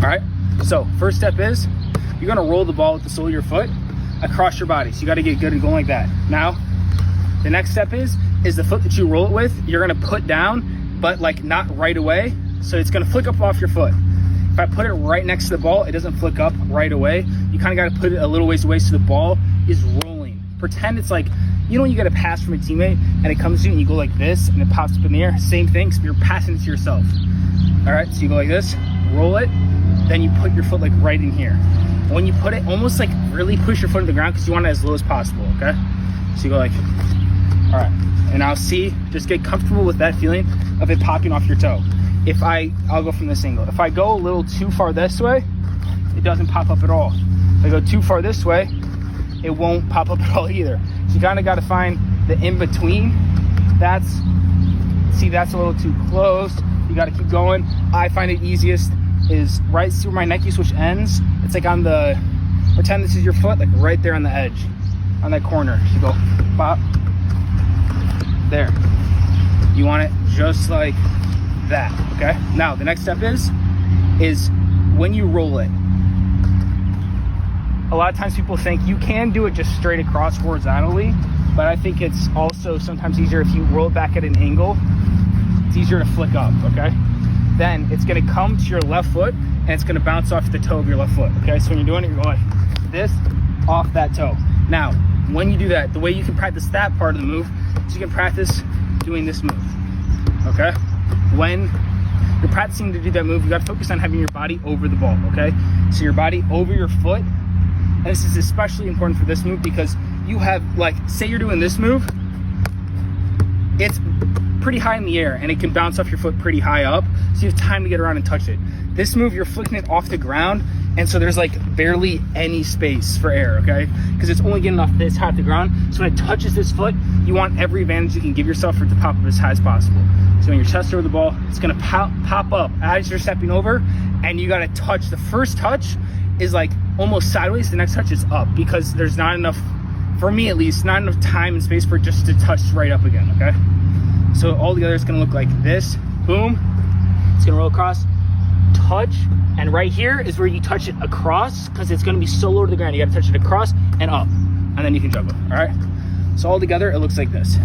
All right, so first step is you're gonna roll the ball with the sole of your foot across your body. So you gotta get good and going like that. Now, the next step is the foot that you roll it with, you're gonna put down, but like not right away. So it's gonna flick up off your foot. If I put it right next to the ball, it doesn't flick up right away. You kind of got to put it a little ways away so the ball is rolling. Pretend it's like, you know when you get a pass from a teammate and it comes to you and you go like this and it pops up in the air? Same thing, so you're passing it to yourself. All right, so you go like this, roll it, then you put your foot like right in here. When you put it, almost like really push your foot to the ground because you want it as low as possible, okay? So you go like, all right, and I'll see, just get comfortable with that feeling of it popping off your toe. I'll go from this angle. If I go a little too far this way, it doesn't pop up at all. If I go too far this way, it won't pop up at all either. So you kind of got to find the in-between. That's a little too close. You got to keep going. I find it easiest is right, see where my Nike switch ends? It's like on the, pretend this is your foot, like right there on the edge, on that corner. So you go, pop, there. You want it just like that, okay? Now the next step is when you roll it, a lot of times people think you can do it just straight across horizontally, but I think it's also sometimes easier if you roll it back at an angle. It's easier to flick up, okay? Then it's gonna come to your left foot and it's gonna bounce off the toe of your left foot, okay? So when you're doing it, you're going like this off that toe. Now when you do that, the way you can practice that part of the move is you can practice doing this move, okay? When you're practicing to do that move, you got to focus on having your body over the ball, okay? So your body over your foot, and this is especially important for this move because you have, like, say you're doing this move, it's pretty high in the air and it can bounce off your foot pretty high up, so you have time to get around and touch it. This move, you're flicking it off the ground, and so there's like barely any space for air, okay? Because it's only getting off this high off the ground, so when it touches this foot, you want every advantage you can give yourself for it to pop up as high as possible. So when your chest over the ball, it's gonna pop up as you're stepping over, and you gotta touch. The first touch is like almost sideways, the next touch is up, because there's not enough, for me at least, not enough time and space for it just to touch right up again, okay? So all together it's gonna look like this, boom, it's gonna roll across, touch, and right here is where you touch it across, because it's gonna be so low to the ground, you gotta touch it across and up, and then you can juggle, all right? So all together, it looks like this.